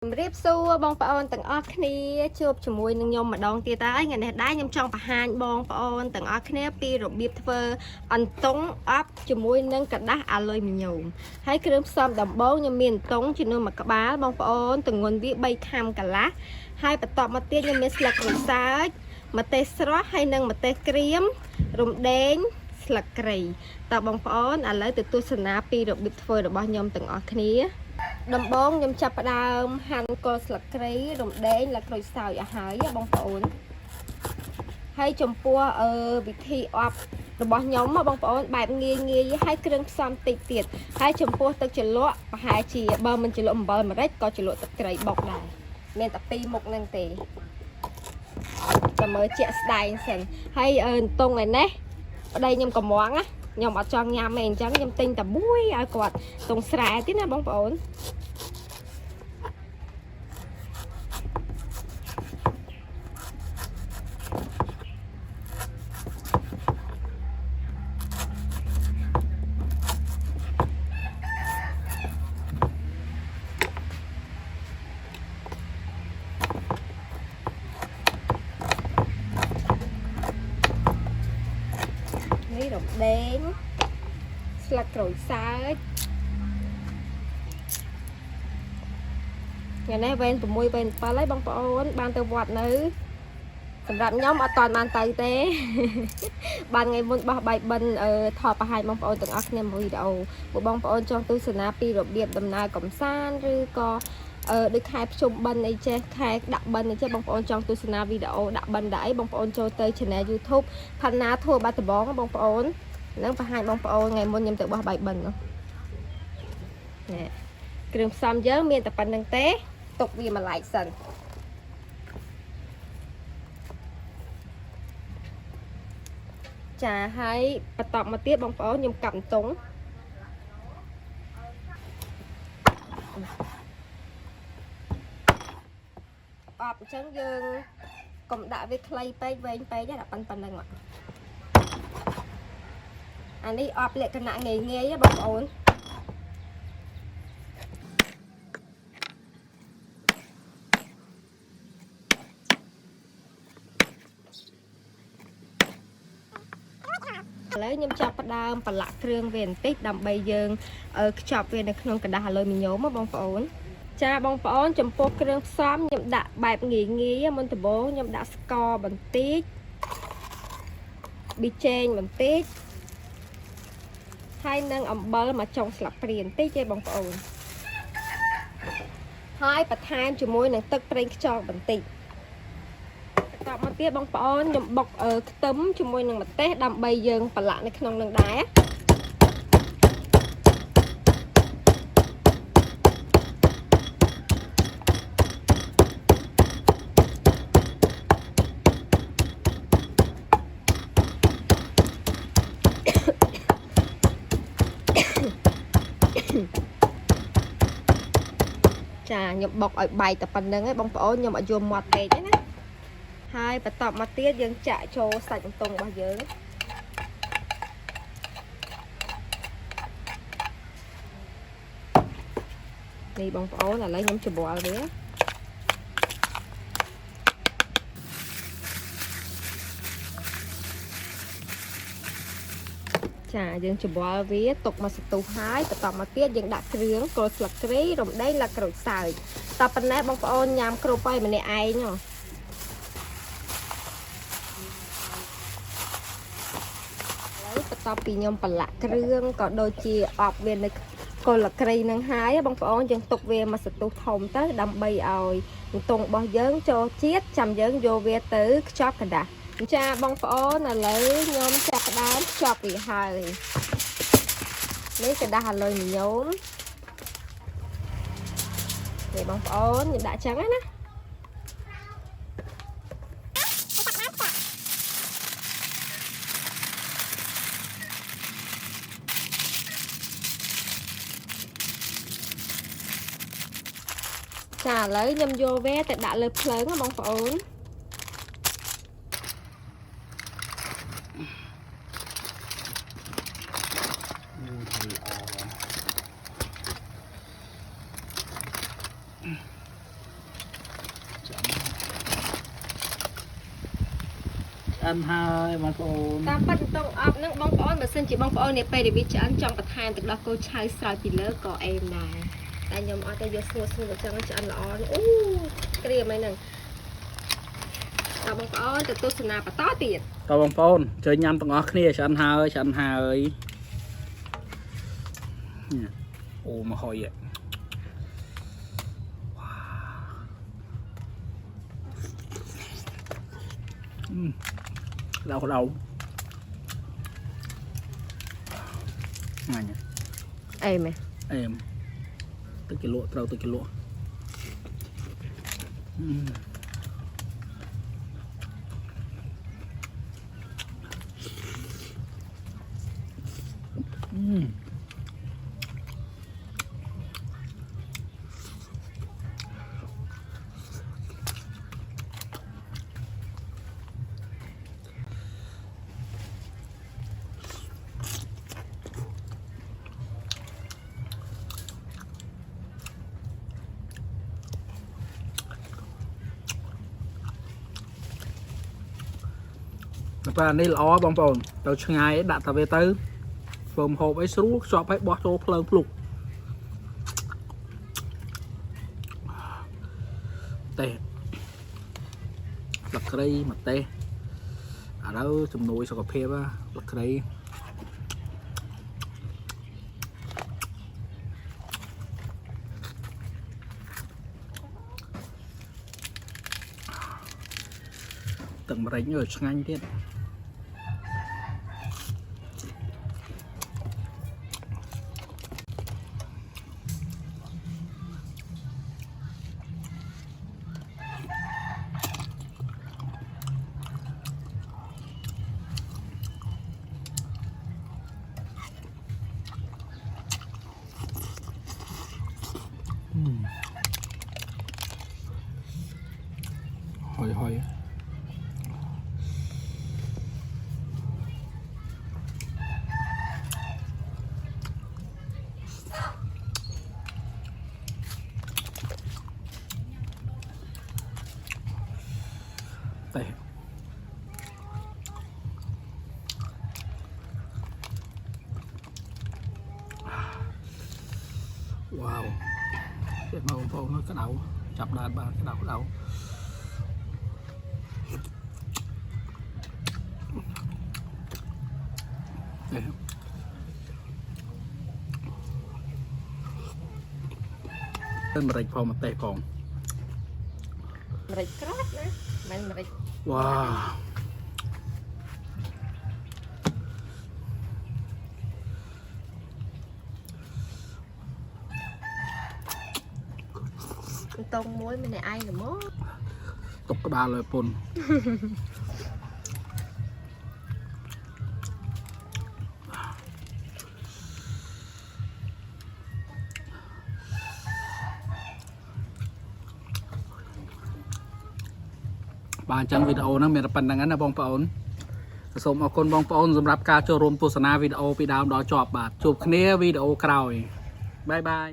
រៀបសួរបងប្អូនទាំងអស់គ្នាជួបជាមួយនឹងខ្ញុំម្ដងទៀតហើយថ្ងៃនេះដែរខ្ញុំចង់បង្ហាញបងប្អូនទាំងអស់គ្នាពីរបៀបធ្វើអន្ទង់អប់ជាមួយនឹងក្រដាសអាលុយមីញ៉ូមហើយគ្រឿងផ្សំដំបូងខ្ញុំមានអន្ទង់ចំនួន1ក្បាលបងប្អូនទម្ងន់វា3ខាំកន្លះហើយបន្ទាប់មកទៀតខ្ញុំមានស្លឹកក្រូចសើចម្ទេសស្រស់ហើយនិងម្ទេសក្រៀមរំដេងស្លឹកគ្រៃតើបងប្អូនឥឡូវទៅទស្សនាពីរបៀបធ្វើរបស់ខ្ញុំទាំងអស់គ្នាដំបូងខ្ញុំចាប់ផ្ដើមហាន់គល់ស្លឹកគ្រៃរំដេងและក្រូចសើចឲ្យហើយបងប្អូនហើយចំពោះវិធីអប់របស់ខ្ញុំបងប្អូនបែបងាយហើយគ្រឿងផ្សំតិចទៀតហើយចំពោះទឹកជ្រលក់ប្រហែលជាបើមិនជ្រលក់អំបិលម្រេចក៏ជ្រលក់ទឹកត្រីបុកដែរមានតែពីរមុខហ្នឹងទេតែមើលជាក់ស្ដែងសិនហើយអន្ទង់ឯនេះប្តីខ្ញុំកំងណាខ្ញុំអត់ចង់ញ៉ាំទេអញ្ចឹងខ្ញុំទិញតែមួយឲ្យគាត់ទងស្រែទៀតណាបងប្អូននេះរំដេងស្លឹកក្រូចសើចថ្ងៃនេះវេន6វេន7ហើយបងប្អូនបានទៅវត្តនៅសម្រាប់ខ្ញុំអត់តាន់បានទៅទេបានថ្ងៃមុនបោះបាយបិណ្ឌថតបង្ហាញបងប្អូនទាំងអស់គ្នាមួយវីដេអូពួកបងប្អូនចង់ទស្សនាពីរបៀបដំណើរកំសាន្តឬក៏ដូចខែភ្ជុំបិណ្ឌអីចេះខែដាក់បិណ្ឌអីចេះបងប្អូនចង់ទស្សនាវីដេអូដាក់បិណ្ឌដែរអីបងប្អូនចូលទៅ Channel YouTube ផាន់ណាធัวបាត់ដំបងបងប្អូននឹងបង្ហាញបងប្អូនថ្ងៃមុនខ្ញុំទៅបោះបាយបិណ្ឌនោះនេះគ្រឿងផ្សំយើងមានតែប៉ុណ្្នឹងទេទុកវាមួយឡែកសិនចាហើយបន្តមកទៀតបងប្អូនខ្ញុំកាប់អន្ទង់អបអញ្ចឹងយើងកុំដាក់វាខ្លីពេកវែងពេកដាក់ប៉ុណ្្នឹងអានេះអបលក្ខណៈងាយបងប្អូនឥឡូវខ្ញុំចាប់ផ្ដើមប្រឡាក់គ្រឿងវាបន្តិចដើម្បីយើងខ្ចប់វានៅក្នុងក្រដាសអាលុយមីញ៉ូមបងប្អូនចាបងប្អូនចំពោះគ្រឿងផ្សំខ្ញុំដាក់បែបងាយមុនដំបូងខ្ញុំដាក់ស្ករបន្តិចប៊ីចេងបន្តិចហើយនឹងអំបិលមកចុងស្លាបព្រាបន្តិចទេបងប្អូនហើយបន្ថែមជាមួយនឹងទឹកប្រេងខ្យងបន្តិចបន្តមកទៀតបងប្អូនខ្ញុំបុកខ្ទឹមជាមួយនឹងម្ទេសដើម្បីយើងប្រឡាក់នៅក្នុងនឹងដែរចាខ្ញុំបុកឲ្យបែកតែប៉ុណ្្នឹងឯងបងប្អូនខ្ញុំអត់យកមាត់ពេកទេណាហើយបន្តមកទៀតយើងចាក់ចូលសាច់អន្ទង់របស់យើងនេះបងប្អូនឥឡូវខ្ញុំច្របល់វាចាយើងច្របល់វាទុកមកសន្ទុះហើយបន្តមកទៀតយើងដាក់គ្រឿងគល់ស្លឹកគ្រៃរំដេងและក្រូចសើចតប៉ុណ្ណេះបងប្អូនញ៉ាំគ្រប់ហើយម្នាក់ឯងហ៎បន្ទាប់ពីខ្ញុំប្រឡាក់គ្រឿងក៏ដូចជាអប់វានៅគល់ក្រៃនឹងហើយបងប្អូនយើងទុកវាមកសន្ទុះធំទៅដើម្បីឲ្យអន្ទង់របស់យើងចូលជាតិចាំយើងយកវាទៅខ្ចប់កណ្ដាស់ចាបងប្អូនឥឡូវខ្ញុំចាប់ផ្ដើមខ្ចប់វាហើយនេះកណ្ដាស់អាលុយមីញ៉ូមនេះបងប្អូនខ្ញុំដាក់ចឹងណាចាឥឡូវខ្ញុំយកវាទៅដាក់លើភ្លើងបងប្អូន ឥ ăn hai bong phôn តាមប៉ិតតងអប់នឹងបងប្អូនបើសិនជាបងប្អូននេះពេលដែលវាឆ្អិនចង់បន្ថែមទឹកដោះគោឆៅស្រោចពីលើក៏អេមដែរតែខ្ញុំអត់ទៅយកស្ងួតអញ្ចឹងឆ្អិនល្អអូក្រៀមហ្នឹងតើបងប្អូនទៅទស្សនាបន្តទៀត តើបងប្អូនជួយញ៉ាំទាំងអស់គ្នាឆ្អិនហើយអូមកហុយđau này nhỉ em từ cái lụa trâu từ cái lụa và đây là bông bồn tàu ngày đặt tàu về tới phồng hộp ấy xuống chọn phải bỏ cho phơi lục tê lật cây mặt tê ở đâu chùm núi sau cà phê á lật cây từng mà đánh ở ngayទៀត Hồi đây wow cái màu phô nó cái đậu chập đàn ba cái đậu đây tên mà rạch phô mà tệ phồng rạch cát nữa mình rạch wow tông muối bên này ai rồi mốt tục cái ba lời pôn bạn chân video nó mình phần đăng là bong phỏnសូមអរគុណបងប្អូនសម្រាប់ការចូលរួមទស្សនាវីដេអូពីដើមដល់ចប់បាទជួបគ្នាវីដេអូក្រោយបាយបាយ